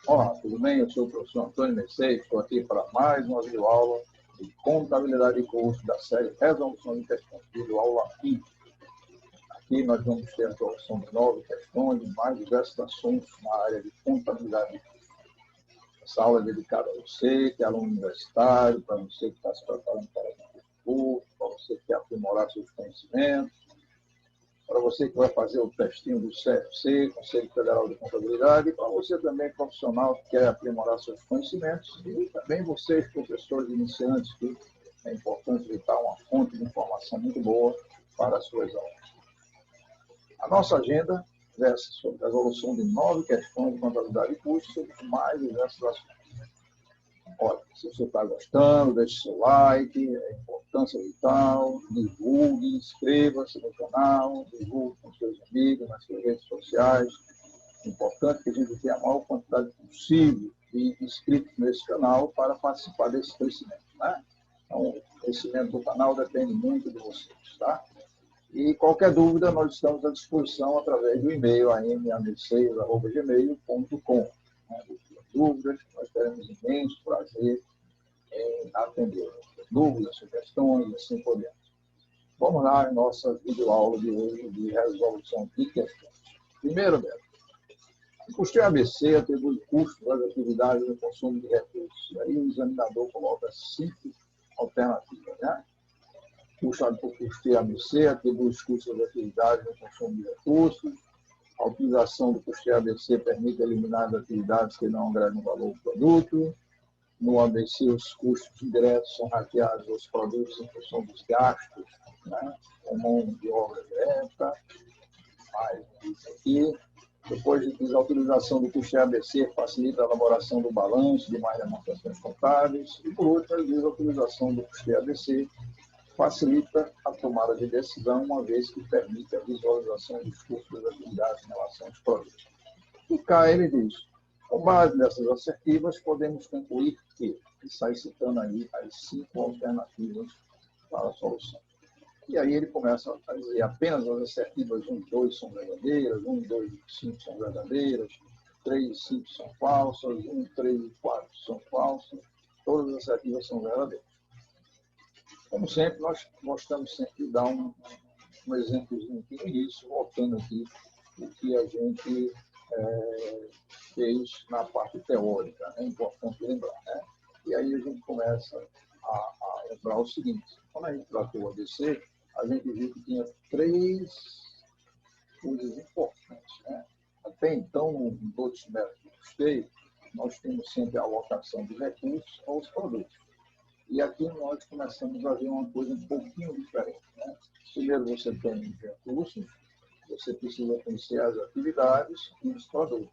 Olá, tudo bem? Eu sou o professor Antônio Mercedes, estou aqui para mais uma videoaula de contabilidade e custo da série Resolução de Questões, videoaula 1. Aqui nós vamos ter a solução de 9 questões de mais diversos assuntos na área de contabilidade e custo. Essa aula é dedicada a você, que é aluno universitário, para você que está se preparando para o curso, para você que quer aprimorar seus conhecimentos, para você que vai fazer o testinho do CFC, Conselho Federal de Contabilidade, e para você também, profissional, que quer aprimorar seus conhecimentos, e também vocês, professores iniciantes, que é importante evitar uma fonte de informação muito boa para as suas aulas. A nossa agenda versa sobre a resolução de 9 questões de contabilidade e custo sobre mais diversos assuntos. Olha, se você está gostando, deixe seu like, é importância vital, divulgue, inscreva-se no canal, divulgue com seus amigos, nas suas redes sociais. É importante que a gente tenha a maior quantidade possível de inscritos nesse canal para participar desse crescimento, né? Então, o crescimento do canal depende muito de vocês, tá? E qualquer dúvida, nós estamos à disposição através do e-mail amam6@gmail.com. Dúvidas, nós teremos imenso prazer em atender dúvidas, sugestões e assim por diante. Vamos lá à nossa videoaula de hoje de resolução de questões. Primeiro, Beto, o custeio ABC atribui custos às atividades de consumo de recursos. E aí o examinador coloca 5 alternativas, né? O custeio ABC atribui os custos às atividades de consumo de recursos. A utilização do custeio ABC permite eliminar as atividades que não agregam valor ao produto. No ABC, os custos indiretos são rateados aos produtos em função dos gastos, né, com mão de obra direta. Mais isso aqui. Depois diz a utilização do custeio ABC facilita a elaboração do balanço de mais demonstrações contábeis. E, por último, ele diz a utilização do custeio ABC facilita a tomada de decisão, uma vez que permite a visualização dos custos das atividades em relação aos produtos. E cá ele diz, com base nessas assertivas, podemos concluir que, ele sai citando aí as 5 alternativas para a solução. E aí ele começa a dizer, apenas as assertivas 1 e 2 são verdadeiras, 1 e 2 e 5 são verdadeiras, 3 e 5 são falsas, 1, 3 e 4 são falsas, todas as assertivas são verdadeiras. Como sempre, nós gostamos sempre de dar um exemplozinho aqui no início, voltando aqui o que a gente fez na parte teórica, é importante lembrar, né? E aí a gente começa a lembrar o seguinte, quando a gente tratou o ABC, a gente viu que tinha 3 coisas importantes, né? Até então, no outros métodos de custeio, nós temos sempre a alocação de recursos aos produtos. E aqui nós começamos a ver uma coisa um pouquinho diferente, né? Primeiro você tem recursos, você precisa conhecer as atividades e os produtos.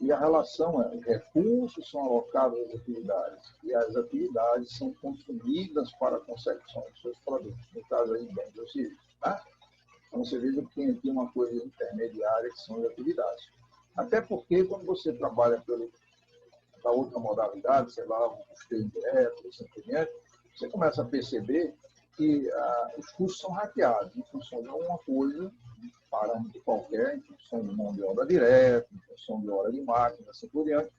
E a relação é, os recursos são alocados às atividades e as atividades são consumidas para a consecução dos seus produtos. No caso aí, bens ou serviços, tá? Então você veja que tem aqui uma coisa intermediária que são as atividades. Até porque quando você trabalha da outra modalidade, sei lá, o custeio indireto, assim por diante, você começa a perceber que os custos são rateados em função de alguma coisa, um parâmetro qualquer, em função de mão de obra direta, em função de hora de máquina, assim por diante,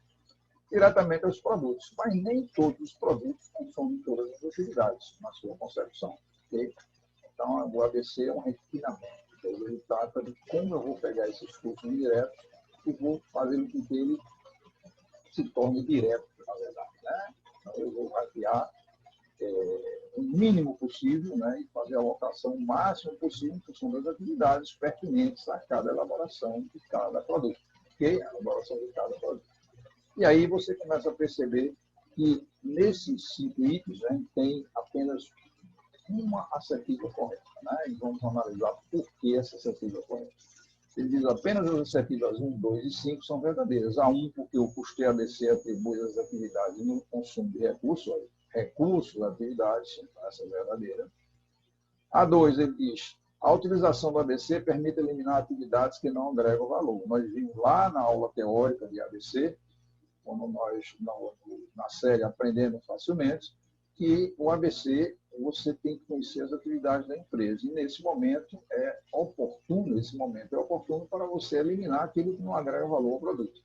diretamente aos produtos. Mas nem todos os produtos consomem todas as atividades na sua concepção. Okay? Então, o ABC é um refinamento. Ele trata de como eu vou pegar esses custos indiretos e vou fazer com que ele se torne direto, na verdade, né? Então, eu vou ratear o mínimo possível, né? E fazer a alocação o máximo possível em função das atividades pertinentes a cada elaboração de cada produto. Ok? A elaboração de cada produto. E aí você começa a perceber que nesses 5 itens, né, tem apenas uma assertiva correta, né? E vamos analisar por que essa assertiva é correta. Ele diz apenas as assertivas 1, 2 e 5 são verdadeiras. A 1, porque o custeio ABC atribui as atividades no consumo de recursos, atividades, essa é verdadeira. A 2, ele diz, a utilização do ABC permite eliminar atividades que não agregam valor. Nós vimos lá na aula teórica de ABC, quando nós, na série Aprendendo Facilmente, que o ABC você tem que conhecer as atividades da empresa. E nesse momento é oportuno para você eliminar aquilo que não agrega valor ao produto.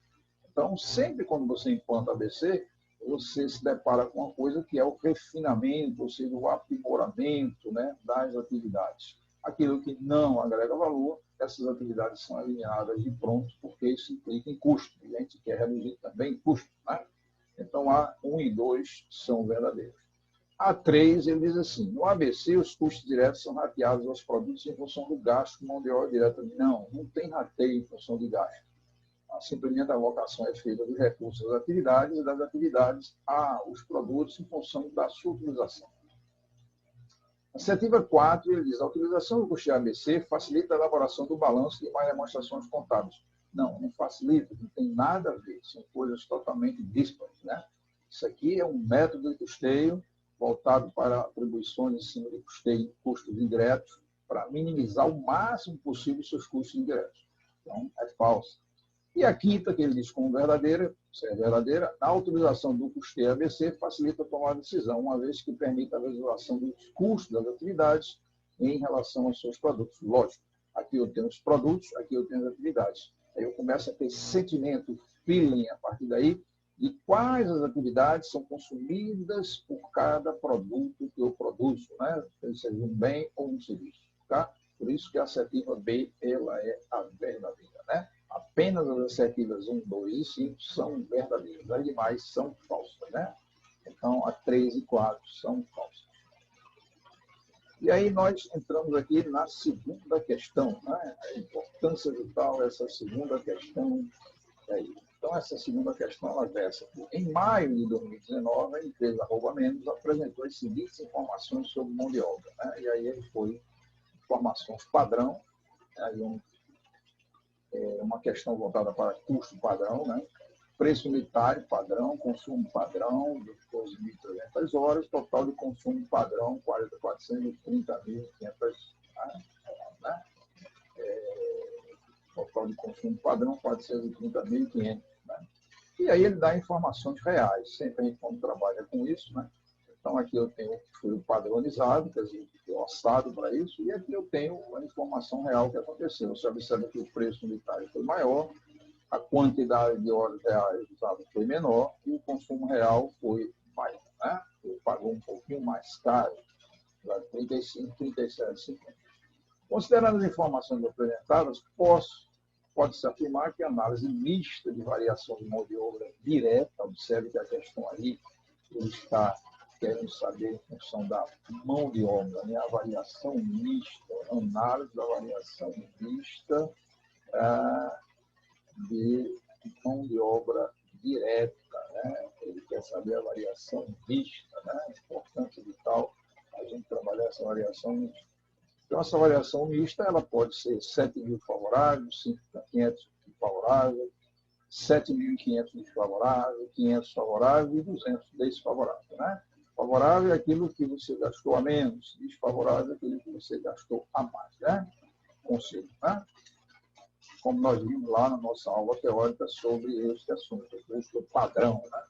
Então, sempre quando você implanta ABC, você se depara com uma coisa que é o refinamento, ou seja, o aprimoramento, né, das atividades. Aquilo que não agrega valor, essas atividades são eliminadas de pronto, porque isso implica em custo, e a gente quer reduzir também custo. Né? Então, A1 e 2 são verdadeiros. A3, ele diz assim, no ABC, os custos diretos são rateados aos produtos em função do gasto com mão de obra direta. Não tem rateio em função de gasto. Simplesmente a alocação é feita dos recursos das atividades e das atividades aos produtos em função da sua utilização. A assertiva 4, ele diz, a utilização do custeio ABC facilita a elaboração do balanço e mais demonstrações contábeis. Não facilita, não tem nada a ver, são coisas totalmente díspares. Né? Isso aqui é um método de custeio voltado para atribuições em cima de custeio, custos indiretos, para minimizar o máximo possível os seus custos indiretos. Então, é falso. E a quinta, que ele diz como verdadeira, se é verdadeira, a utilização do custeio ABC facilita a tomada de decisão, uma vez que permite a visualização dos custos das atividades em relação aos seus produtos. Lógico, aqui eu tenho os produtos, aqui eu tenho as atividades. Aí eu começo a ter sentimento, feeling, a partir daí, de quais as atividades são consumidas por cada produto que eu produzo, né? Seja um bem ou um serviço. Tá? Por isso que a assertiva B, ela é a verdadeira, né? Apenas as assertivas 1, 2 e 5 são verdadeiras. As demais são falsas, né? Então, a 3 e 4 são falsas. E aí nós entramos aqui na segunda questão, né? A importância vital dessa segunda questão. Então, essa segunda questão, ela versa aqui. Em maio de 2019, a empresa @menos apresentou as seguintes informações sobre mão de obra. Né? E aí ele foi informações padrão, aí uma questão voltada para custo padrão, né? Preço unitário padrão, consumo padrão, de 12.300 horas, total de consumo padrão, 430.500 horas. Né? Total de consumo padrão, 430.500. Né? E aí ele dá informações reais. Sempre a gente, quando trabalha com isso, né? Então, aqui eu tenho o padronizado, quer dizer, o orçado para isso, e aqui eu tenho a informação real que aconteceu. Você observa que o preço unitário foi maior, a quantidade de horas reais usadas foi menor e o consumo real foi maior. Né? Ele pagou um pouquinho mais caro, 35, 37,50. Considerando as informações apresentadas, pode-se afirmar que a análise mista de variação de mão de obra direta, observe que a questão aí ele está querendo saber em função da mão de obra, né? A variação mista, análise da variação mista de mão de obra direta. Né? Ele quer saber a variação mista, né? A importância de tal a gente trabalhar essa variação mista. Então, essa variação mista ela pode ser 7.000 favoráveis, 500 favoráveis, 7.500 desfavoráveis, 500 favoráveis e 200 desfavoráveis. Né? Favorável é aquilo que você gastou a menos, desfavorável é aquilo que você gastou a mais. Né? Conselho, né? Como nós vimos lá na nossa aula teórica sobre este assunto, o custo padrão. Né?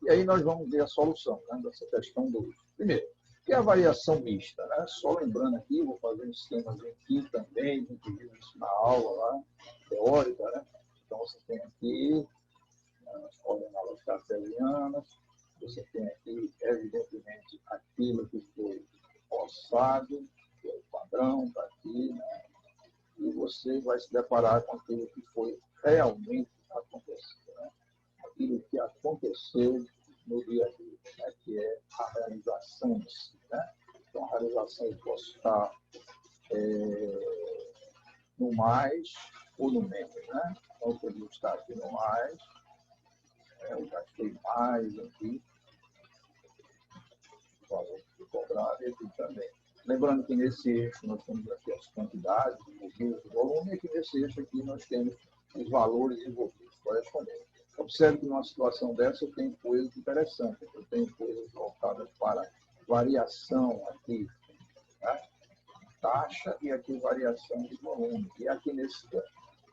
E aí nós vamos ver a solução, né, dessa questão 2. Primeiro, o que é a variação mista? Né? Só lembrando aqui, vou fazer um esquema aqui também, a gente viu isso na aula lá, teórica. Né? Então, você tem aqui as coordenadas cartesianas, você tem aqui, evidentemente, aquilo que foi orçado, que é o padrão, está aqui, né? E você vai se deparar com aquilo que foi realmente acontecido, né? Aquilo que aconteceu no dia a dia, né? Que é a realização em si. Né? Então, a realização eu posso estar no mais ou no menos. Né? Então, eu podia estar aqui no mais, eu gastei mais aqui, valor que cobrado e aqui também. Lembrando que nesse eixo nós temos aqui as quantidades envolvidas, o volume, e aqui nesse eixo aqui nós temos os valores envolvidos correspondentes. Observe que numa situação dessa eu tenho coisas interessantes, eu tenho coisas voltadas para variação aqui, né? Taxa e aqui variação de volume. E aqui nesse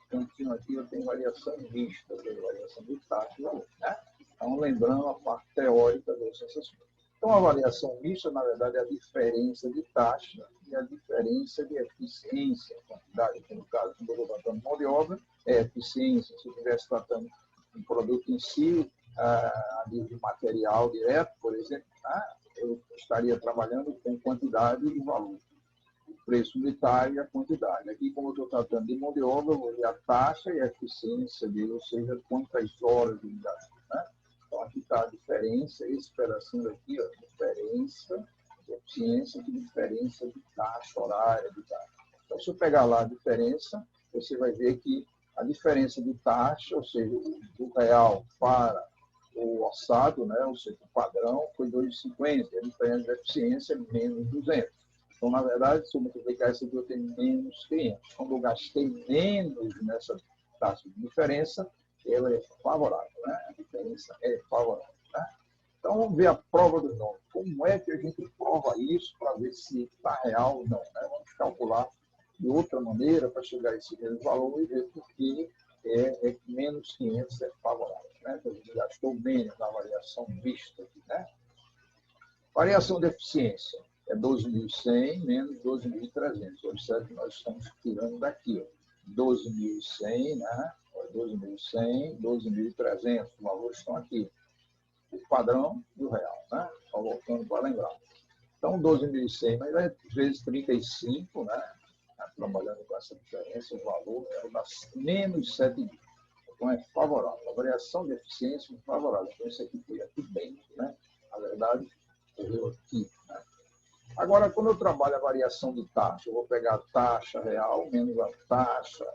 cantinho aqui eu tenho variação mista, variação de taxa e volume. Né? Então, lembrando a parte teórica desse assunto. Então, a variação mista, na verdade, é a diferença de taxa e a diferença de eficiência, quantidade, que no caso, quando eu estou tratando mão de obra, é eficiência. Se eu estivesse tratando um produto si, a nível de material direto, por exemplo, eu estaria trabalhando com quantidade e valor. O preço unitário e a quantidade. Aqui, como eu estou tratando de mão de obra, eu vou ver a taxa e a eficiência dele, ou seja, quantas horas ele gasta. Né? Então, aqui está a diferença, esse pedacinho aqui, ó, diferença de eficiência e diferença de taxa horária de taxa. Então, se eu pegar lá a diferença, você vai ver que a diferença de taxa, ou seja, do real para o orçado, né, ou seja, o padrão, foi 2,50. A diferença de eficiência é menos 200. Então, na verdade, se eu multiplicar isso aqui, eu tenho menos 500. Quando eu gastei menos nessa taxa de diferença, ela é favorável. Né? A diferença é favorável. Né? Então, vamos ver a prova do nome. Como é que a gente prova isso para ver se está real ou não? Né? Vamos calcular de outra maneira para chegar a esse mesmo valor e ver por que menos 500 é favorável. Né? Então, a gente gastou menos na variação vista. Né? Variação de eficiência é 12.100 menos 12.300. Observe que nós estamos tirando daqui. 12.100, né? 12.100, 12.300. Os valores estão aqui. O padrão e o real. Né? Só voltando para lembrar. Então, 12.100, mas é vezes 35, né? Trabalhando com essa diferença, o valor é menos 7 mil. Então, é favorável. A variação de eficiência é favorável. Então, isso aqui foi aqui bem. Né? Na verdade, correu aqui. Né? Agora, quando eu trabalho a variação de taxa, eu vou pegar a taxa real menos a taxa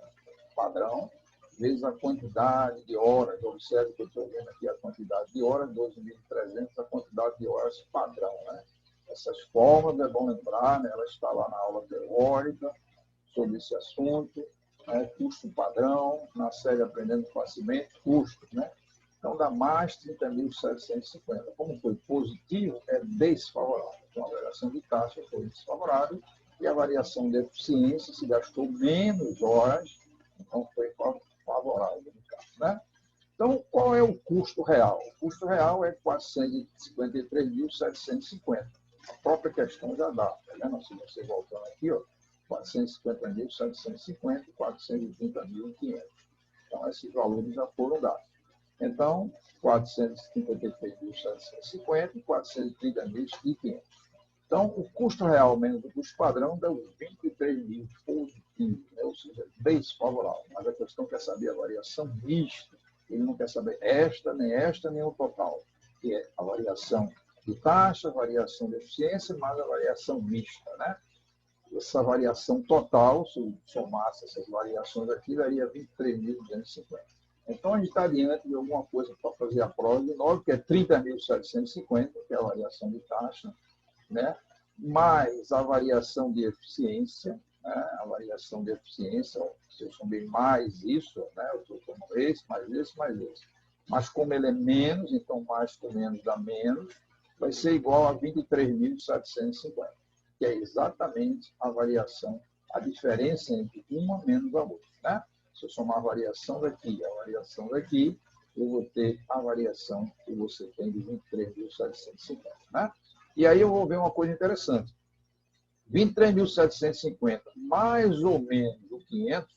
padrão, vezes a quantidade de horas. Observe que eu estou vendo aqui a quantidade de horas, 12.300, a quantidade de horas padrão. Né? Essas formas, é bom lembrar, né? Ela está lá na aula teórica sobre esse assunto, né? Custo padrão, na série Aprendendo Facilmente, custos. Né? Então, dá mais 30.750. Como foi positivo, é desfavorável. Então, a variação de taxa foi desfavorável e a variação de eficiência se gastou menos horas, então foi favorável no caso. Né? Então, qual é o custo real? O custo real é 453.750. A própria questão já dá. Tá vendo? Se você voltando aqui, ó, 450.750 e 430.500. Então, esses valores já foram dados. Então, 453.750 e 430.500. Então, o custo real menos o custo padrão deu 23.000 positivo, né? Ou seja, desfavorável. Mas a questão quer saber a variação mista. Ele não quer saber esta, nem o total, que é a variação de taxa, a variação de eficiência, mais a variação mista. Né? Essa variação total, se eu somasse essas variações aqui, daria 23.250. Então, a gente está diante de alguma coisa para fazer a prova de novo, que é 30.750, que é a variação de taxa, né? Mais a variação de eficiência, né? A variação de eficiência, se eu somei mais isso, né? Eu estou tomando esse, mais esse, mais esse. Mas como ele é menos, então mais com menos dá menos, vai ser igual a 23.750, que é exatamente a variação, a diferença entre uma menos a outra. Né? Se eu somar a variação daqui e a variação daqui, eu vou ter a variação que você tem de 23.750. Né? E aí eu vou ver uma coisa interessante. 23.750 mais ou menos o 500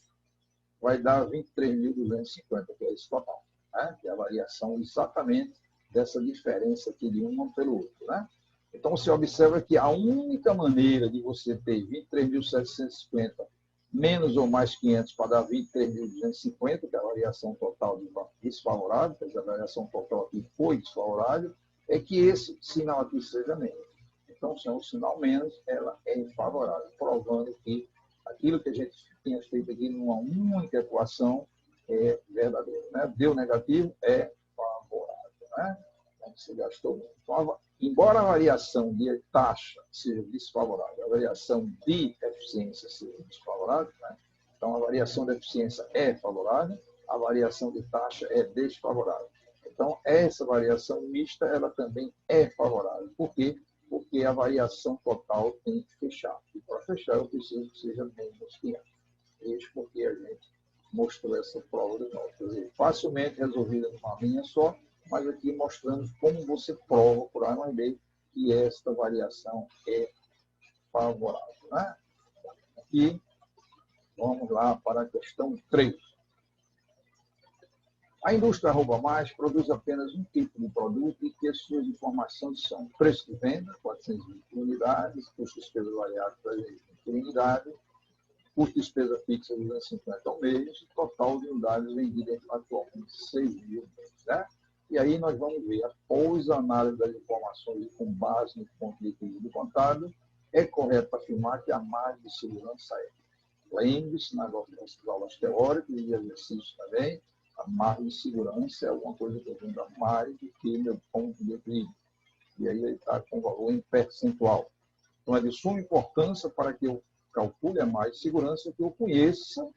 vai dar 23.250, que é esse total. Né? Que é a variação exatamente dessa diferença aqui de um pelo outro. Né? Então, você observa que a única maneira de você ter 23.750 menos ou mais 500 para dar 23.250, que é a variação total desfavorável, quer dizer, a variação total aqui foi desfavorável, é que esse sinal aqui seja menos. Então, se é um sinal menos, ela é favorável, provando que aquilo que a gente tinha feito aqui numa única equação é verdadeiro. Né? Deu negativo, é favorável. Né? Então, você gastou muito. Então, embora a variação de taxa seja desfavorável, a variação de eficiência seja desfavorável, né? Então a variação de eficiência é favorável, a variação de taxa é desfavorável. Então essa variação mista ela também é favorável. Por quê? Porque a variação total tem que fechar. E para fechar eu preciso que seja menos 500. Isso porque a gente mostrou essa prova de novo. Quer dizer, facilmente resolvida numa linha só, mas aqui mostrando como você prova por A mais B que esta variação é favorável. Né? Aqui, vamos lá para a questão 3. A indústria arroba mais produz apenas um tipo de produto e que as suas informações são preço de venda, 420 unidades, custo de despesa variável, 320 unidades, custo de despesa fixa, 250 ao mês, total de unidades vendidas atualmente 6.000. Né? E aí nós vamos ver, após a análise das informações e com base no ponto de equilíbrio contábil, é correto afirmar que a margem de segurança é. Lembre-se, nas aulas teóricas e exercícios também, a margem de segurança é alguma coisa que eu vendo a mais do que meu ponto de equilíbrio. E aí ele está com valor em percentual. Então, é de suma importância para que eu calcule a margem de segurança, que eu conheça,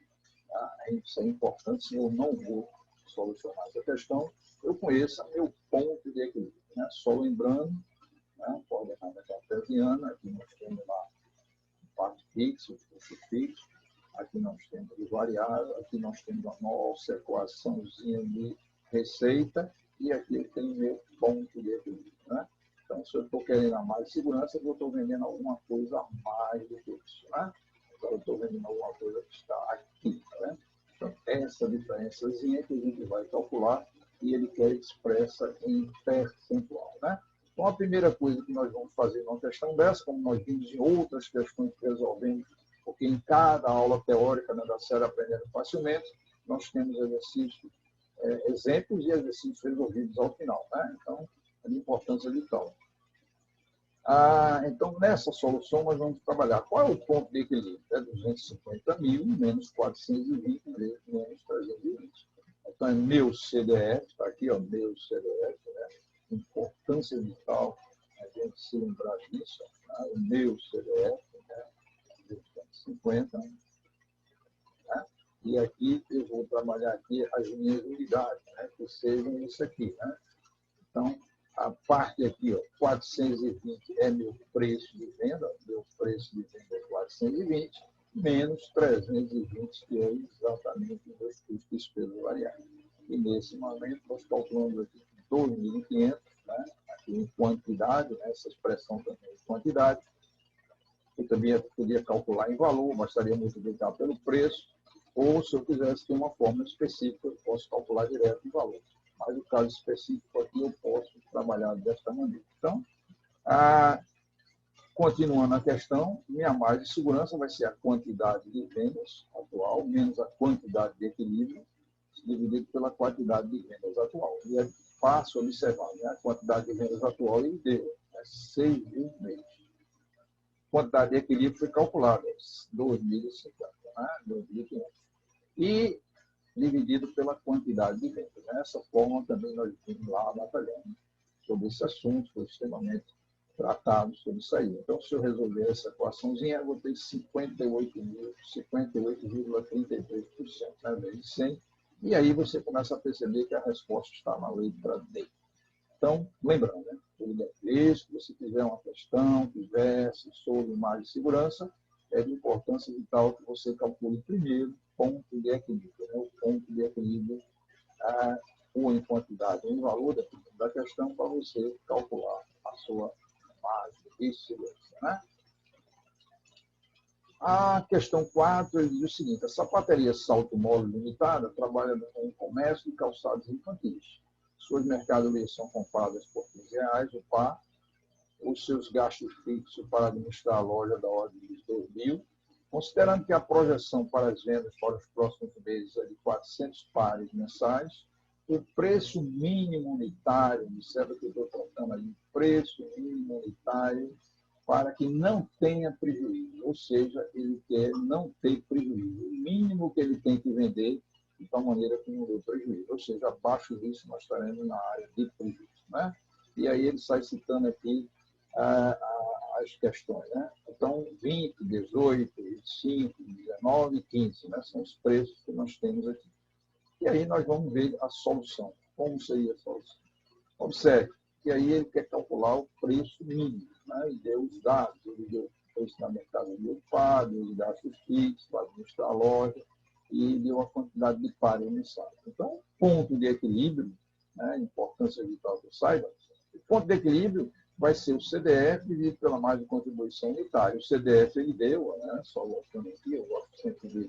tá? Isso é importante, se eu não vou solucionar essa questão, eu conheça meu ponto de equilíbrio. Né? Só lembrando, né? Coordenada cartesiana, aqui nós temos lá a parte fixa, o custo fixo, aqui nós temos o variável, aqui nós temos a nossa equaçãozinha de receita, e aqui eu tenho meu ponto de equilíbrio. Né? Então, se eu estou querendo a mais segurança, eu estou vendendo alguma coisa a mais do que isso. Né? Então, eu estou vendendo alguma coisa que está aqui. Né? Então, essa diferençazinha que a gente vai calcular e ele quer expressa em percentual. Né? Então, a primeira coisa que nós vamos fazer numa questão dessa, como nós vimos em outras questões que resolvemos, porque em cada aula teórica, né, da série Aprendendo Facilmente, nós temos exercícios, exemplos e exercícios resolvidos ao final. Né? Então, é de importância vital. Então, nessa solução, nós vamos trabalhar qual é o ponto de equilíbrio. É 250 mil menos 420 menos 320. Então, é meu CDF, está aqui, ó, meu CDF, né? Importância vital a gente se lembrar disso. Tá? O meu CDF, né? 250. Né? E aqui eu vou trabalhar aqui as minhas unidades, né? Que sejam isso aqui. Né? Então, a parte aqui, ó, 420 é meu preço de venda, meu preço de venda é 420, menos 320, que é exatamente o meu custo de despesa variável. E nesse momento, nós calculamos aqui 2.500, né? Aqui em quantidade, né? Essa expressão também é quantidade. Eu também podia calcular em valor, bastaria multiplicar pelo preço, ou se eu quisesse ter uma forma específica, eu posso calcular direto em valor. Mas no caso específico aqui, eu posso trabalhar desta maneira. Então, continuando a questão, minha margem de segurança vai ser a quantidade de vendas atual, menos a quantidade de equilíbrio, dividido pela quantidade de vendas atual. E é fácil observar, né? A quantidade de vendas atual ele deu, 6.000 mês. Quantidade de equilíbrio foi calculada, 2.050, né? 2.500. E dividido pela quantidade de vendas. Dessa forma, também nós vimos lá batalhando sobre esse assunto, foi extremamente tratado sobre isso aí. Então, se eu resolver essa equaçãozinha, eu vou ter 58,33%, né, vezes 100, e aí você começa a perceber que a resposta está na letra D. Então, lembrando, né, tudo é isso, se você tiver uma questão, tivesse sobre margem de segurança, é de importância vital que você calcule primeiro ponto de equilíbrio. Né? O ponto de equilíbrio, ou em quantidade, ou em valor, dependendo da questão, para você calcular a sua margem de segurança. Né? A questão 4, ele diz o seguinte: a sapataria Salto Mole Limitada trabalha com o comércio de calçados infantis. Suas mercadorias são compradas por R$15 o par. Os seus gastos fixos para administrar a loja da ordem de 2.000, considerando que a projeção para as vendas para os próximos meses é de 400 pares mensais, o preço mínimo unitário, observa que eu estou trocando ali, preço mínimo unitário, para que não tenha prejuízo, ou seja, ele quer não ter prejuízo. O mínimo que ele tem que vender, de tal maneira que não dê prejuízo, ou seja, abaixo disso nós estaremos na área de prejuízo. Né? E aí ele sai citando aqui as questões. Né? Então, 20, 18, 25, 19 e 15, né? São os preços que nós temos aqui. E aí nós vamos ver a solução. Como seria a solução? Observe que aí ele quer calcular o preço mínimo. Né? E deu os dados, ele deu o preço da mercadoria pago, os gastos fixos para administrar a loja, e deu a quantidade de pares mensais. Então, ponto de equilíbrio, né? Importância vital que eu saiba, o ponto de equilíbrio vai ser o CDF dividido pela margem de contribuição unitária. O CDF ele deu, né? Só voltando aqui, eu gosto sempre de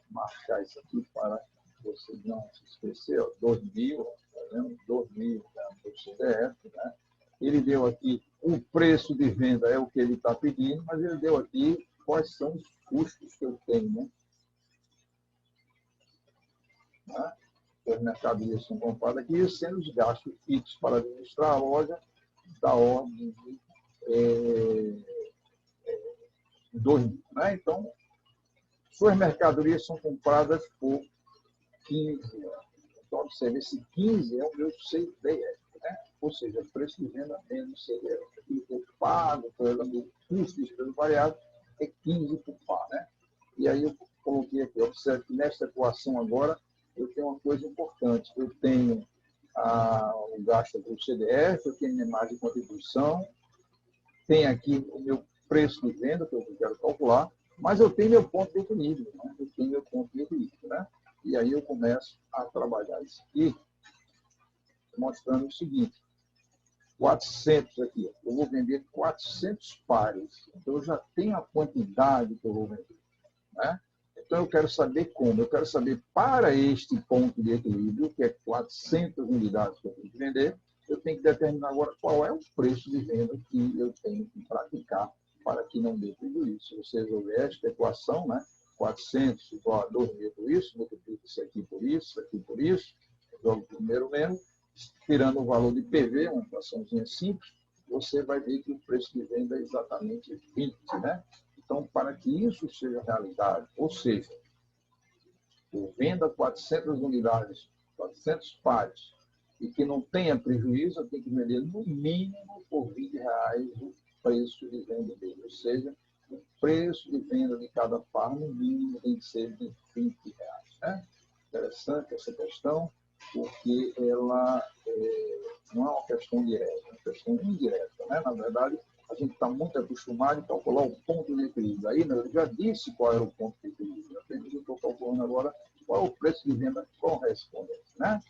marcar isso aqui para você não se esqueceu, 2.000, tá vendo? 2.000 do CDF, né? Ele deu aqui o preço de venda, é o que ele está pedindo, mas ele deu aqui quais são os custos que eu tenho, né? As mercadorias são compradas aqui, sendo os gastos fixos para administrar a loja da ordem de 2.000, né? Então, suas mercadorias são compradas por 15 euros. Então, observe, esse 15 é o meu CDF, né? Ou seja, preço de venda menos CDF. Aquilo que eu pago pelo meu custo de despesa variável é 15 por par, né? E aí eu coloquei aqui, observe que nesta equação agora eu tenho uma coisa importante. Eu tenho o gasto do CDF, eu tenho minha margem de contribuição, tem aqui o meu preço de venda, que eu quero calcular, mas eu tenho meu ponto de equilíbrio, né? Eu tenho meu ponto de equilíbrio, né? E aí eu começo a trabalhar isso aqui, mostrando o seguinte, 400 aqui, eu vou vender 400 pares, então eu já tenho a quantidade que eu vou vender, né? Então eu quero saber como, eu quero saber para este ponto de equilíbrio, que é 400 unidades que eu tenho que vender, eu tenho que determinar agora qual é o preço de venda que eu tenho que praticar para que não dê prejuízo. Se você resolver esta equação, né? 400 igual a 2.000 por isso, multiplica isso aqui por isso, jogo primeiro mesmo, tirando o valor de PV, uma equaçãozinha simples, você vai ver que o preço de venda é exatamente 20, né? Então, para que isso seja realidade, ou seja, eu venda 400 unidades, 400 pares, e que não tenha prejuízo, eu tenho que vender no mínimo por R$ 20 o preço de venda dele. Ou seja, o preço de venda de cada par, no mínimo, tem que ser de R$ 20. Né? Interessante essa questão, porque ela não é uma questão direta, é uma questão indireta. Né? Na verdade, a gente está muito acostumado a calcular o ponto de equilíbrio. Aí, né, eu já disse qual era o ponto de equilíbrio. Apenas eu estou calculando agora qual é o preço de venda correspondente. Né?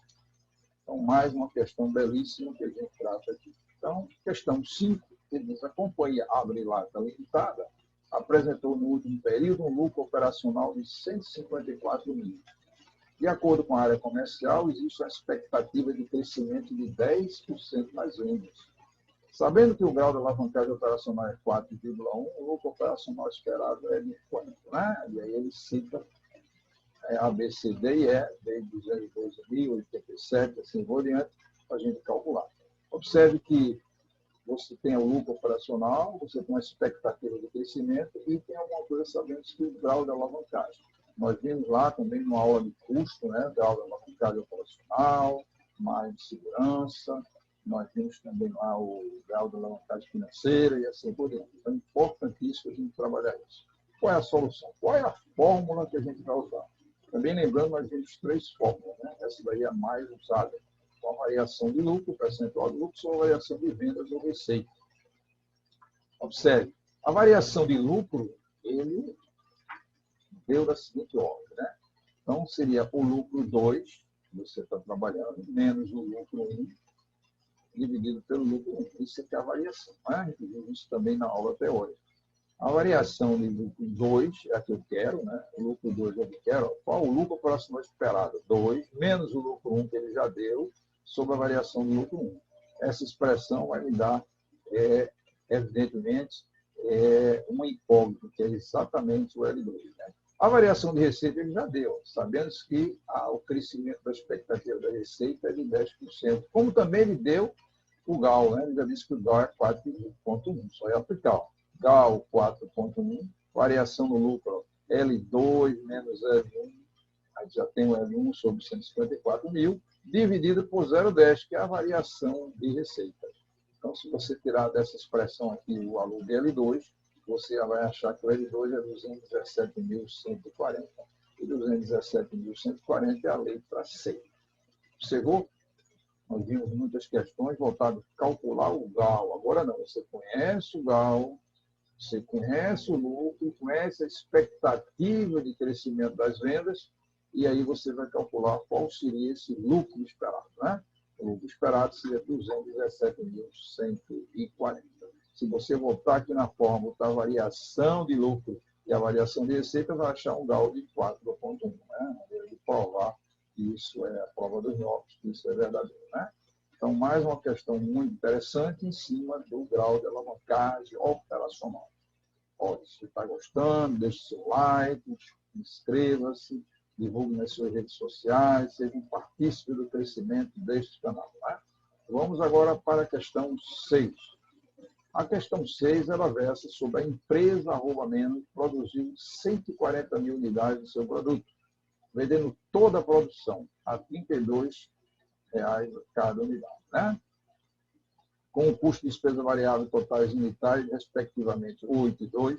Então, mais uma questão belíssima que a gente trata aqui. Então, questão 5, que diz: a Companhia Abrilata Limitada apresentou no último período um lucro operacional de 154 mil. De acordo com a área comercial, existe uma expectativa de crescimento de 10% nas vendas. Sabendo que o grau de alavancagem operacional é 4,1, o lucro operacional esperado é de quanto? Né? E aí ele cita A, B, C, D e E, de 212 mil, 87, assim por diante, para a gente calcular. Observe que você tem o lucro operacional, você tem uma expectativa de crescimento e tem alguma coisa, sabemos que o grau de alavancagem. Nós vimos lá também numa aula de custo, né, grau de alavancagem operacional, margem de segurança, nós vimos também lá o grau de alavancagem financeira e assim por diante. Então, é importantíssimo a gente trabalhar isso. Qual é a solução? Qual é a fórmula que a gente vai usar? Também lembrando, nós temos 3 fórmulas, né? Essa daí é a mais usada. A variação de lucro, percentual de lucro, ou a variação de vendas ou receita. Observe, a variação de lucro, ele deu da seguinte ordem, né? Então, seria o lucro 2, que você está trabalhando, menos o lucro 1, dividido pelo lucro 1. Isso aqui é a variação. Né? A gente viu isso também na aula teórica. A variação de lucro 2 é a que eu quero, né? O lucro 2 é o que eu quero. Qual o lucro operacional esperado? 2, menos o lucro 1 que ele já deu, sobre a variação do lucro 1. Essa expressão vai me dar, evidentemente, uma incógnita, que é exatamente o L2. Né? A variação de receita ele já deu. Sabemos que o crescimento da expectativa da receita é de 10%. Como também ele deu o GAL, né? Ele já disse que o GAL é 4,1. Só é aplicar. GAL 4,1, variação no lucro L2 menos L1, aí já tem o L1 sobre 154 mil, dividido por 0,10, que é a variação de receita. Então, se você tirar dessa expressão aqui o valor de L2, você vai achar que o L2 é 217.140. E 217.140 é a letra C. Observou? Nós vimos muitas questões voltadas a calcular o GAL. Agora não, você conhece o GAL, você conhece o lucro, conhece a expectativa de crescimento das vendas, e aí você vai calcular qual seria esse lucro esperado. Né? O lucro esperado seria 217.140. Se você voltar aqui na fórmula da variação de lucro e a variação de receita, vai achar um GAL de 4,1. Né? A maneira de provar que isso é a prova dos novos, que isso é verdadeiro, né? Então, mais uma questão muito interessante em cima do grau de alavancagem operacional. Olha, se está gostando, deixe seu like, inscreva-se, divulgue nas suas redes sociais, seja um partícipe do crescimento deste canal. Né? Vamos agora para a questão 6. A questão 6, ela versa sobre a empresa @menos produziu 140 mil unidades de seu produto, vendendo toda a produção a R$ 32 cada unidade. Né? Com o custo de despesa variável totais unitários, respectivamente, 8 e 2.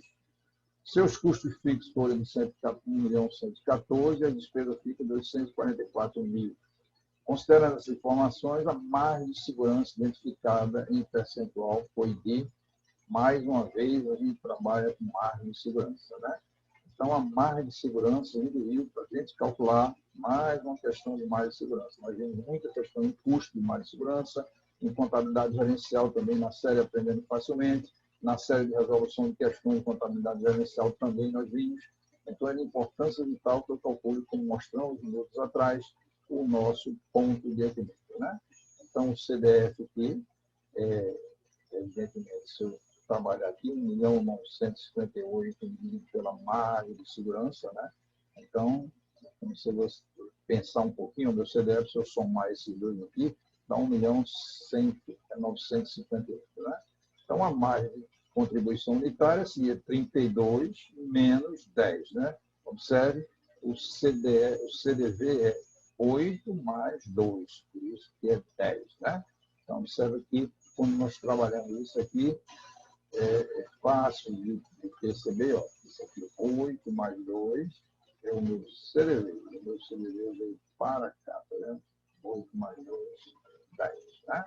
Seus custos fixos foram de 1.114.000 e a despesa fica de 244 mil. Considerando essas informações, a margem de segurança identificada em percentual foi de, mais uma vez, a gente trabalha com margem de segurança. Né? Então, a margem de segurança, a gente viu para a gente calcular mais uma questão de margem de segurança. Nós vimos muita questão em custo de margem de segurança, em contabilidade gerencial também, na série Aprendendo Facilmente, na série de resolução de questões de contabilidade gerencial também nós vimos. Então, é de importância vital que eu calcule, como mostramos minutos atrás, o nosso ponto de equilíbrio. Né? Então, o CDF aqui, evidentemente, se eu trabalhar aqui, 1.958.000 dividido pela margem de segurança, né? Então, se você pensar um pouquinho, o meu CDF, se eu somar esses dois aqui, dá 1.958.000, né? Então, a margem de contribuição unitária seria 32 menos 10, né? Observe, o CDV é 8 mais 2, por isso que é 10, né? Então, observe aqui, quando nós trabalhamos isso aqui, é fácil de perceber, ó, isso aqui, 8 mais 2, é o meu CDV. O meu CDV veio para cá, tá vendo? 8 mais 2, 10, né?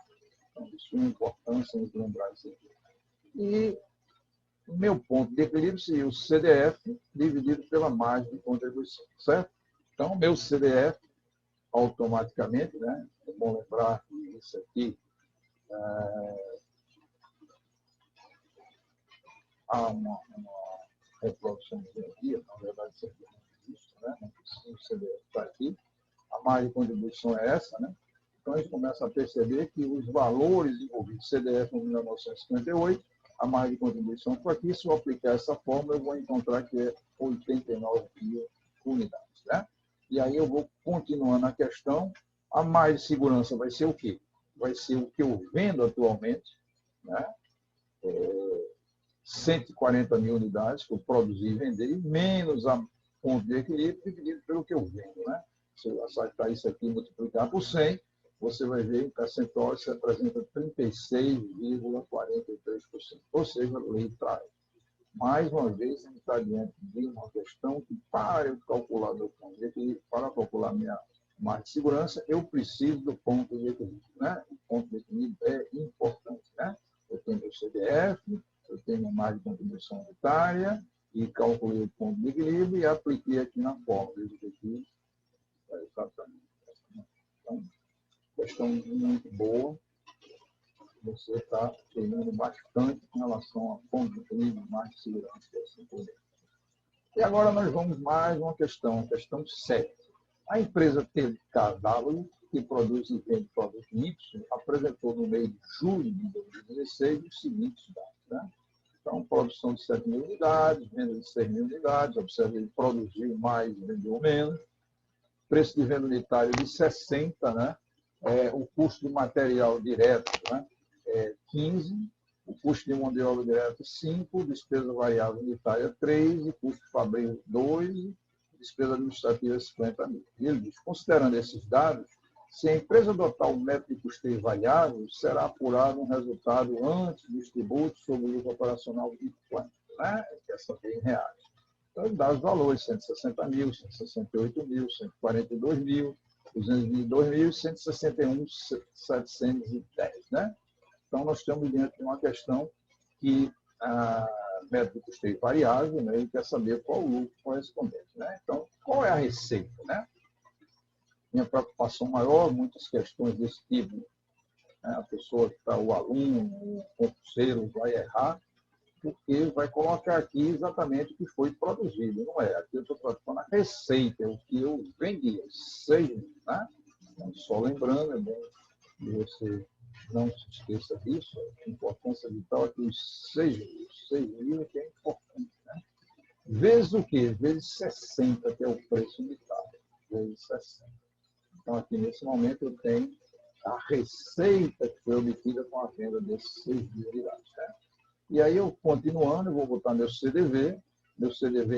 Então, isso é uma importância de lembrar isso aqui. E o meu ponto de equilíbrio seria o CDF dividido pela margem de contribuição, certo? Então, o meu CDF, automaticamente, né? É bom lembrar que isso aqui há uma reprodução aqui, na verdade, isso aqui não existe, né? O CDF está aqui, a margem de contribuição é essa, né? Então, a gente começa a perceber que os valores envolvidos, CDF em 1958, a margem de contribuição foi aqui, se eu aplicar essa fórmula, eu vou encontrar que é 89 mil unidades, né? E aí eu vou continuando na questão, a margem de segurança vai ser o quê? Vai ser o que eu vendo atualmente, né? 140 mil unidades que eu produzi e vendi, menos a ponto de equilíbrio dividido pelo que eu vendo, né? Se eu acertar isso aqui e multiplicar por 100, você vai ver que o percentual se representa 36,43%. Ou seja, lei traz. Mais uma vez, a gente está diante de uma questão que, para eu calcular meu ponto de equilíbrio, para calcular minha margem de segurança, eu preciso do ponto de equilíbrio. Né? O ponto de equilíbrio é importante. Né? Eu tenho o CDF, eu tenho a margem de contribuição unitária, e calculei o ponto de equilíbrio e apliquei aqui na fórmula. Exatamente. Então, questão muito boa. Você está treinando bastante em relação a ponto de equilíbrio, mais de segurança e assim por diante. E agora nós vamos mais uma questão, a questão 7. A empresa TKW, que produz e vende produto Y, apresentou no mês de julho de 2016 os seguintes dados. Né? Então, produção de 7 mil unidades, venda de 6 mil unidades, observe, ele produziu mais, vendeu menos. Preço de venda unitário de 60, né? O custo de material direto, né? 15, o custo de mão de obra direta 5, despesa variável unitária 3, e custo de fabril 2, despesa administrativa 50 mil. E ele diz, considerando esses dados, se a empresa adotar o método de custeio variável, será apurado um resultado antes dos tributos sobre o lucro operacional de quanto? Né? Quer saber em reais. Então, ele dá os valores, 160 mil, 168 mil, 142 mil, 222 mil e 161.710, né? Então, nós estamos diante de uma questão que a método de custeio variável, né, ele quer saber qual o lucro correspondente. Né? Então, qual é a receita? Né? Minha preocupação maior, muitas questões desse tipo, né? A pessoa que está, o aluno, o concurseiro, vai errar, porque vai colocar aqui exatamente o que foi produzido, não é? Aqui eu estou tratando a receita, é o que eu vendi, 6 mil, né? Então, só lembrando, é bom que você não se esqueça disso, a importância vital aqui, os 6 mil que é importante, né? Vezes o quê? Vezes 60, que é o preço unidade, vezes 60. Então, aqui nesse momento eu tenho a receita que foi obtida com a venda desses 6 mil unidades, né? E aí, eu continuando, eu vou botar meu CDV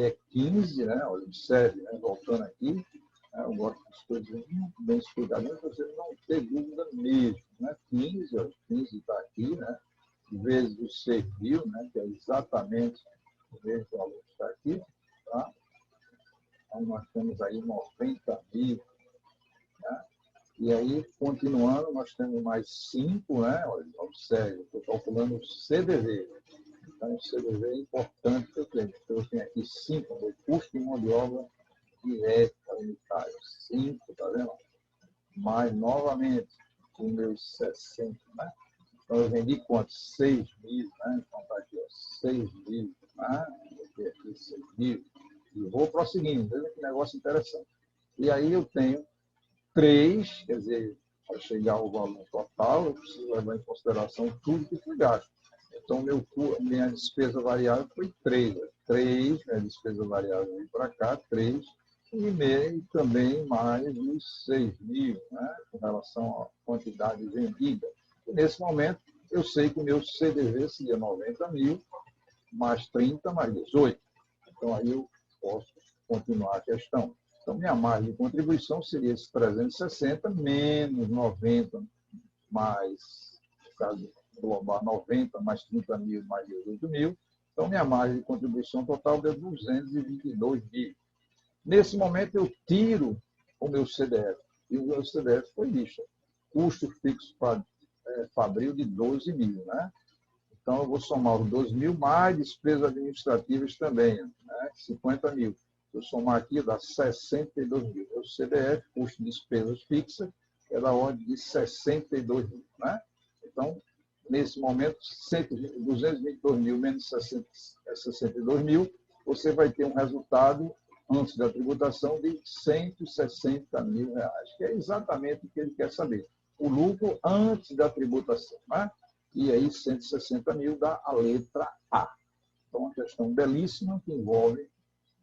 é 15, né? Olha, observe, né? Voltando aqui, né? Eu gosto das coisas muito bem explicadas, para você não ter dúvida mesmo, né? 15, ó, 15 está aqui, né? Vezes o 6 mil, né? Que é exatamente o mesmo valor que está aqui, tá? Então, nós temos aí 90 mil, né? E aí, continuando, nós temos mais 5, né? Olha, observe, estou calculando o CDV. Então, o CDV é importante que eu tenho. Então, eu tenho aqui 5, meu custo de mão de obra direta, unitário. 5, tá vendo? Mais, novamente, os meus 60, né? Então, eu vendi quanto? 6 mil, né? Então, está aqui, ó, 6 mil, né? Vou ter aqui 6 mil. E vou prosseguindo, veja que negócio interessante. E aí, eu tenho 3, quer dizer, para chegar ao valor total, eu preciso levar em consideração tudo que foi gasto. Então, minha despesa variável foi 3. 3, minha despesa variável veio para cá, 3, e também mais os 6 mil, né, com relação à quantidade vendida. E, nesse momento, eu sei que o meu CDV seria 90 mil, mais 30, mais 18. Então, aí eu posso continuar a questão. Então, minha margem de contribuição seria esse 360 menos 90 mais, no caso global, 90 mais 30 mil mais 18 mil. Então, minha margem de contribuição total deu 222 mil. Nesse momento, eu tiro o meu CDF. E o meu CDF foi isso. Custo fixo fabril de 12 mil, né? Então, eu vou somar os 12 mil mais despesas administrativas também, né? 50 mil. Se eu somar aqui, dá 62 mil. O CDF, custo de despesas fixas, é da ordem de 62 mil, né? Então, nesse momento, 222 mil menos 62 mil, você vai ter um resultado, antes da tributação, de 160 mil reais, que é exatamente o que ele quer saber. O lucro antes da tributação, né? E aí 160 mil dá a letra A. Então, uma questão belíssima que envolve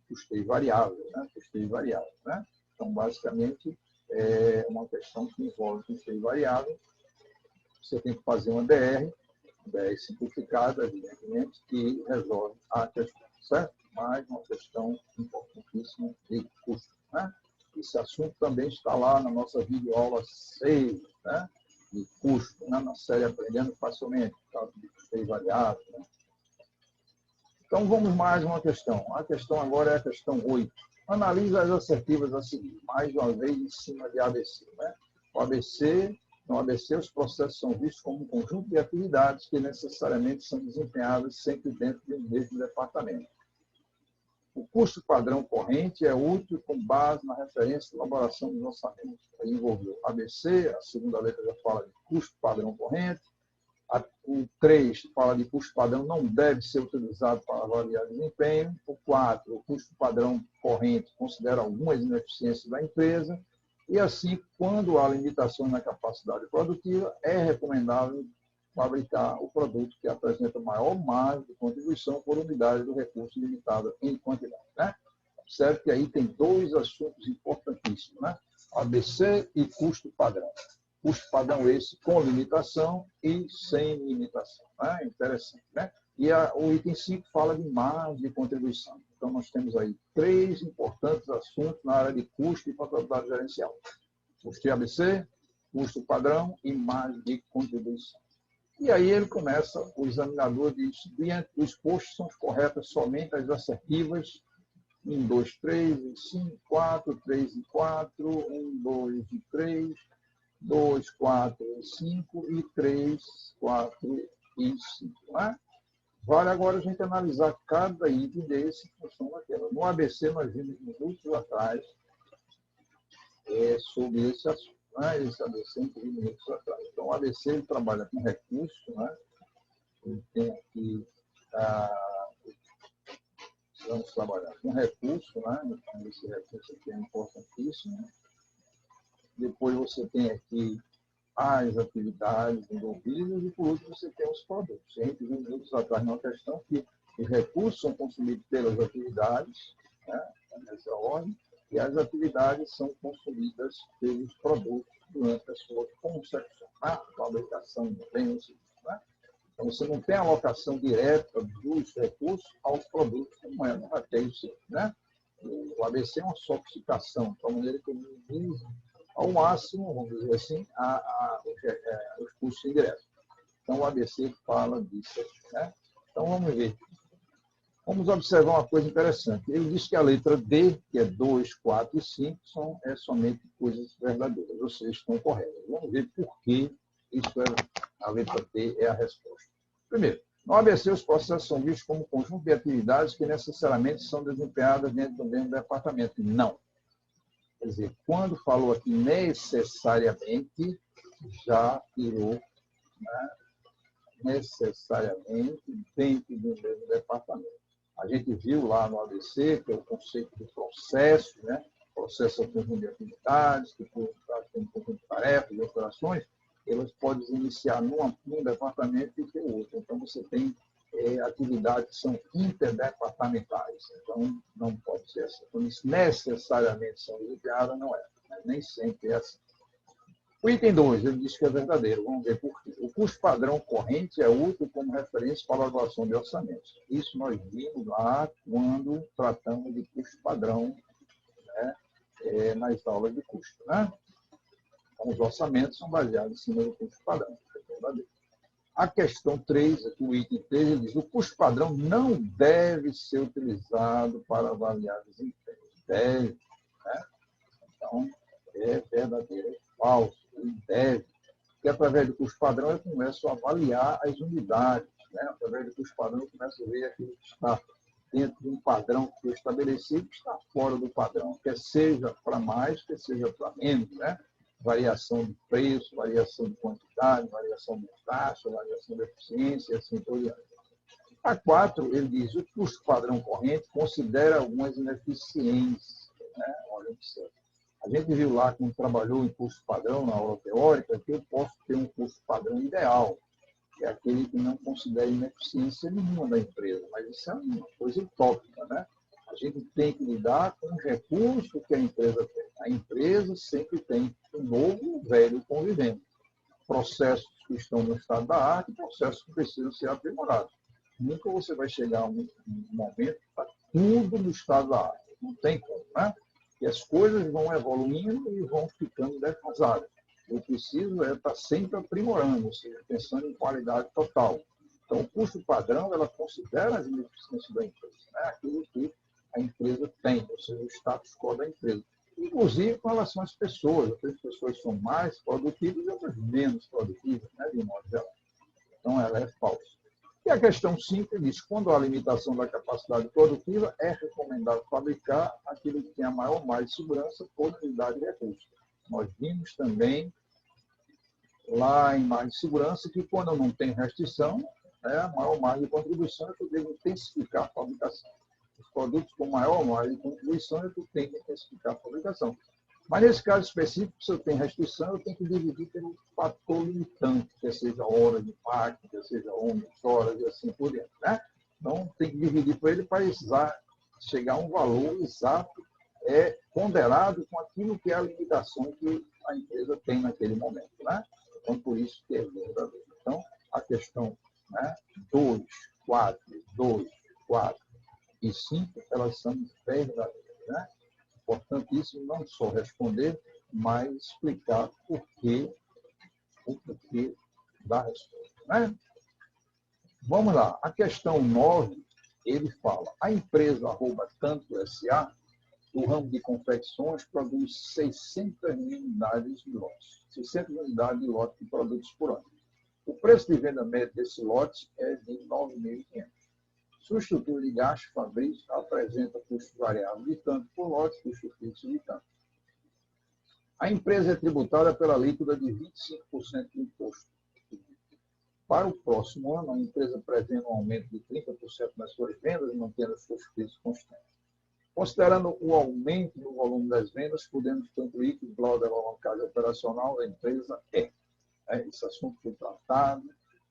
custeio variável, né? Custeio variável, né? Então, basicamente, é uma questão que envolve custeio variável. Você tem que fazer uma DR simplificada, evidentemente, que resolve a questão, certo? Mais uma questão importantíssima de custo, né? Esse assunto também está lá na nossa videoaula 6, né? De custo, né? Na série Aprendendo Facilmente, caso de custeio variável, né? Então, vamos mais uma questão. A questão agora é a questão 8. Analise as assertivas a seguir, mais uma vez em cima de ABC, né? No ABC, os processos são vistos como um conjunto de atividades que necessariamente são desempenhadas sempre dentro do mesmo departamento. O custo padrão corrente é útil com base na referência de elaboração dos orçamentos. Aí envolveu ABC, a segunda letra já fala de custo padrão corrente, o 3 fala de custo padrão não deve ser utilizado para avaliar desempenho. O 4, o custo padrão corrente considera algumas ineficiências da empresa. E assim, quando há limitações na capacidade produtiva, é recomendável fabricar o produto que apresenta maior margem de contribuição por unidade do recurso limitado em quantidade, né? Observe que aí tem 2 assuntos importantíssimos, né? ABC e custo padrão. Custo padrão esse com limitação e sem limitação, né? Interessante, né? E o item 5 fala de margem de contribuição. Então, nós temos aí 3 importantes assuntos na área de custo e contabilidade gerencial. Custo de ABC, custo padrão e margem de contribuição. E aí ele começa, o examinador diz, diante dos postos são corretas somente as assertivas 1, 2, 3, 5, 4, 3 e 4, 1, 2 e 3, 2, 4 e 5 e 3, 4 e 5. Né? Vale agora a gente analisar cada item desse em função daquela. No ABC, nós vimos minutos atrás sobre esse assunto. Né? Esse ABC, minutos atrás. Então, o ABC ele trabalha com recursos, né? Ele tem aqui Vamos trabalhar com recurso, né? Esse recurso aqui é importantíssimo. Depois você tem aqui as atividades envolvidas e, por último, você tem os produtos. A gente viu minutos atrás numa questão que os recursos são consumidos pelas atividades, né? Nessa ordem, e as atividades são consumidas pelos produtos durante a sua concepção, a fabricação do bem, né? Então, você não tem alocação direta dos recursos aos produtos, como é no rateio simples, né? O ABC é uma sofisticação, de maneira que eu minimizo ao máximo, vamos dizer assim, os custos indiretos. Então, o ABC fala disso aqui, né? Então, vamos ver. Vamos observar uma coisa interessante. Ele diz que a letra D, que é 2, 4 e 5, é somente coisas verdadeiras, ou seja, estão corretas. Vamos ver por que isso a letra D é a resposta. Primeiro, no ABC, os processos são vistos como conjunto de atividades que necessariamente são desempenhadas dentro do mesmo departamento. Não. Quer dizer, quando falou aqui necessariamente, já tirou, né, necessariamente dentro do mesmo departamento. A gente viu lá no ABC, que é o conceito de processo, né? Processo é um conjunto de atividades, que tem um conjunto de tarefas, de operações, elas podem iniciar num departamento e ter outro. Então, você tem atividades que são interdepartamentais. Então, não pode ser assim. Então, isso necessariamente são desempenhadas, não é. Nem sempre é assim. O item 2, ele diz que é verdadeiro. Vamos ver por quê. O custo padrão corrente é útil como referência para a elaboração de orçamentos. Isso nós vimos lá quando tratamos de custo padrão, né, nas aulas de custo, né? Então, os orçamentos são baseados em cima do custo padrão. É verdadeiro. A questão 3, aqui o item 3, ele diz: o custo padrão não deve ser utilizado para avaliar desempenho. Deve, né? Então, é verdadeiro, é falso, ele deve. Porque através do custo padrão eu começo a avaliar as unidades, né? Através do custo padrão eu começo a ver aquilo que está dentro de um padrão que foi estabelecido, que está fora do padrão, quer seja para mais, quer seja para menos, né? Variação de preço, variação de quantidade, variação de taxa, variação de eficiência, e assim por diante. A 4, ele diz: o custo padrão corrente considera algumas ineficiências, né? Olha, observa. A gente viu lá, quando trabalhou em custo padrão na aula teórica, que eu posso ter um custo padrão ideal, que é aquele que não considera ineficiência nenhuma da empresa, mas isso é uma coisa utópica, né? A gente tem que lidar com os recursos que a empresa tem. A empresa sempre tem o novo e o velho convivendo. Processos que estão no estado da arte e processos que precisam ser aprimorados. Nunca você vai chegar a um momento que está tudo no estado da arte. Não tem como, né? E as coisas vão evoluindo e vão ficando defasadas. Eu preciso estar sempre aprimorando, ou seja, pensando em qualidade total. Então, o custo padrão, ela considera as ineficiências da empresa, né? Aquilo que a empresa tem, ou seja, o status quo da empresa. Inclusive com relação às pessoas. Outras pessoas são mais produtivas e outras menos produtivas, né, de modo geral. Então, ela é falsa. E a questão 5 diz: quando há limitação da capacidade produtiva, é recomendável fabricar aquilo que tem a maior margem de segurança por unidade de recursos. Nós vimos também lá em margem de segurança que quando eu não tenho restrição, a maior margem de contribuição é que eu devo intensificar a fabricação. Os produtos com maior margem de contribuição é que eu tenho que intensificar a fabricação. Mas nesse caso específico, se eu tenho restrição, eu tenho que dividir pelo fator limitante, que seja horas de máquina, que seja horas e assim por diante, né? Então, tem que dividir por ele para chegar a um valor exato, ponderado com aquilo que é a limitação que a empresa tem naquele momento, né? Então, por isso que é verdadeiro. Então, a questão, né, 2, 4 e 5, elas são verdadeiras, né? Importantíssimo não só responder, mas explicar o porquê da resposta, né? Vamos lá. A questão 9, ele fala: a empresa @tanto SA, do ramo de confecções, produz 600 mil unidades de lotes. 600 unidades de lote de produtos por ano. O preço de venda médio desse lote é de 9.500. Sua estrutura de gasto fabrício apresenta custo variável de tanto por lote, custo fixo de tanto. A empresa é tributada pela alíquota de 25% de imposto. Para o próximo ano, a empresa prevê um aumento de 30% nas suas vendas, mantendo os seus preços constantes. Considerando o aumento no volume das vendas, podemos concluir que o grau de alavancagem operacional da empresa esse assunto foi tratado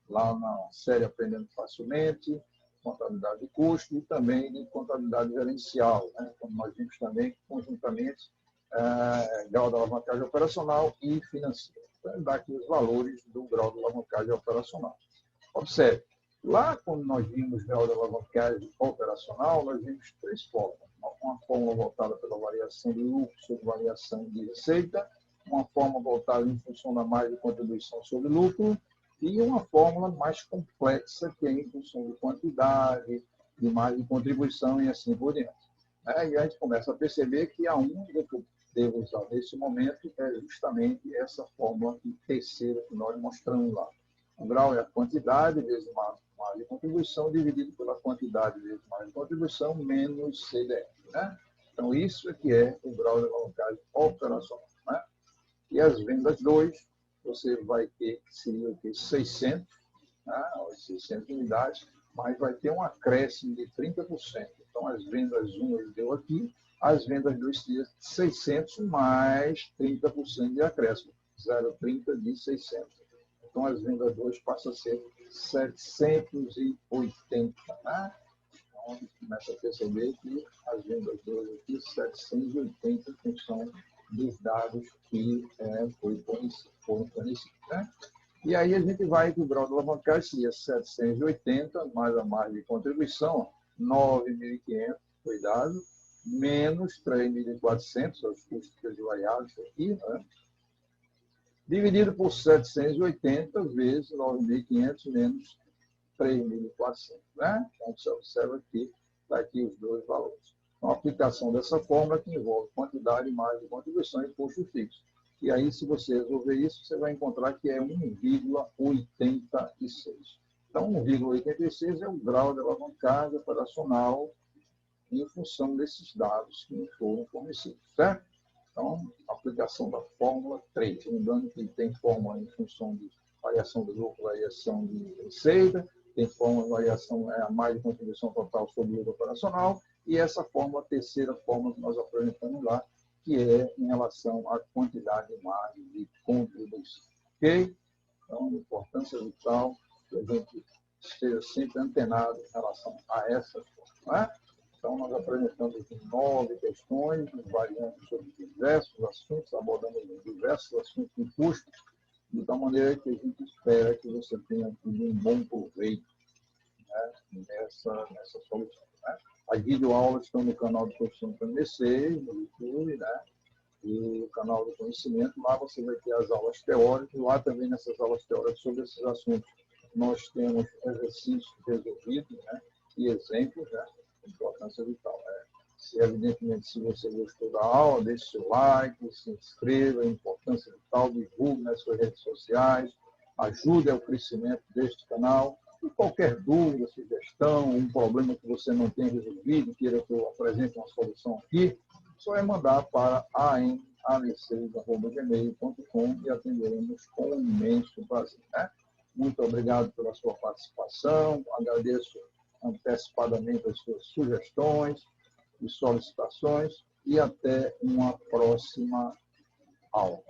lá na série Aprendendo Facilmente, contabilidade de custo e também de contabilidade gerencial, né? Como nós vimos também conjuntamente grau de alavancagem operacional e financeira. Então, dá aqui os valores do grau de alavancagem operacional. Observe, lá quando nós vimos grau de alavancagem operacional, nós vimos três formas. Uma forma voltada pela variação de lucro sobre variação de receita, uma forma voltada em função da margem de contribuição sobre lucro e uma fórmula mais complexa, que é em função de quantidade, de margem de contribuição e assim por diante. E a gente começa a perceber que a única que eu devo usar nesse momento é justamente essa fórmula terceira que nós mostramos lá. O grau é a quantidade vezes margem de contribuição dividido pela quantidade vezes margem de contribuição menos CDF. Né? Então, isso é que é o grau de alavancagem operacional. Né? E as vendas 2, você vai ter, que seria o que? 600, né? 600 unidades, mas vai ter um acréscimo de 30%. Então, as vendas 1 ele deu aqui, as vendas 2 seriam 600 mais 30% de acréscimo, 0,30 de 600. Então, as vendas 2 passam a ser 780. Né? Então, começa a perceber que as vendas 2 aqui, 780, em função dos dados que foram fornecidos. Né? E aí a gente vai que o grau de alavancagem seria 780, mais a margem de contribuição, 9.500, cuidado, menos 3.400, os custos variáveis aqui, né? Dividido por 780 vezes 9.500 menos 3.400. Né? Então, você observa que está aqui os dois valores. Então, a aplicação dessa fórmula que envolve quantidade, margem de contribuição e custo fixo. E aí, se você resolver isso, você vai encontrar que é 1,86. Então, 1,86 é o grau de alavancagem operacional em função desses dados que foram fornecidos, certo? Então, aplicação da fórmula 3. Lembrando que tem fórmula em função de variação do lucro, variação de receita, tem fórmula de variação, a margem de contribuição total sobre o lucro operacional, e essa fórmula, a terceira fórmula que nós apresentamos lá, que é em relação à quantidade de margem de contribuição. Ok? Então, importância vital que a gente esteja sempre antenado em relação a essa fórmula. Né? Então, nós apresentamos aqui 9 questões, variando sobre diversos assuntos, abordando diversos assuntos de custo, de tal maneira que a gente espera que você tenha tido um bom proveito, né, nessa solução. Né? As videoaulas estão no canal do Professor Antônio Messias, no YouTube, né? E o canal do conhecimento. Lá você vai ter as aulas teóricas, lá também nessas aulas teóricas sobre esses assuntos nós temos exercícios resolvidos, né? E exemplos, né? Importância vital. Evidentemente, se você gostou da aula, deixe seu like, se inscreva, importância vital, divulgue nas suas redes sociais, ajude ao crescimento deste canal. E qualquer dúvida, sugestão, um problema que você não tenha resolvido, queira que eu apresente uma solução aqui, só é mandar para anc.gmail.com e atenderemos com imenso prazer. Né? Muito obrigado pela sua participação, agradeço antecipadamente as suas sugestões e solicitações e até uma próxima aula.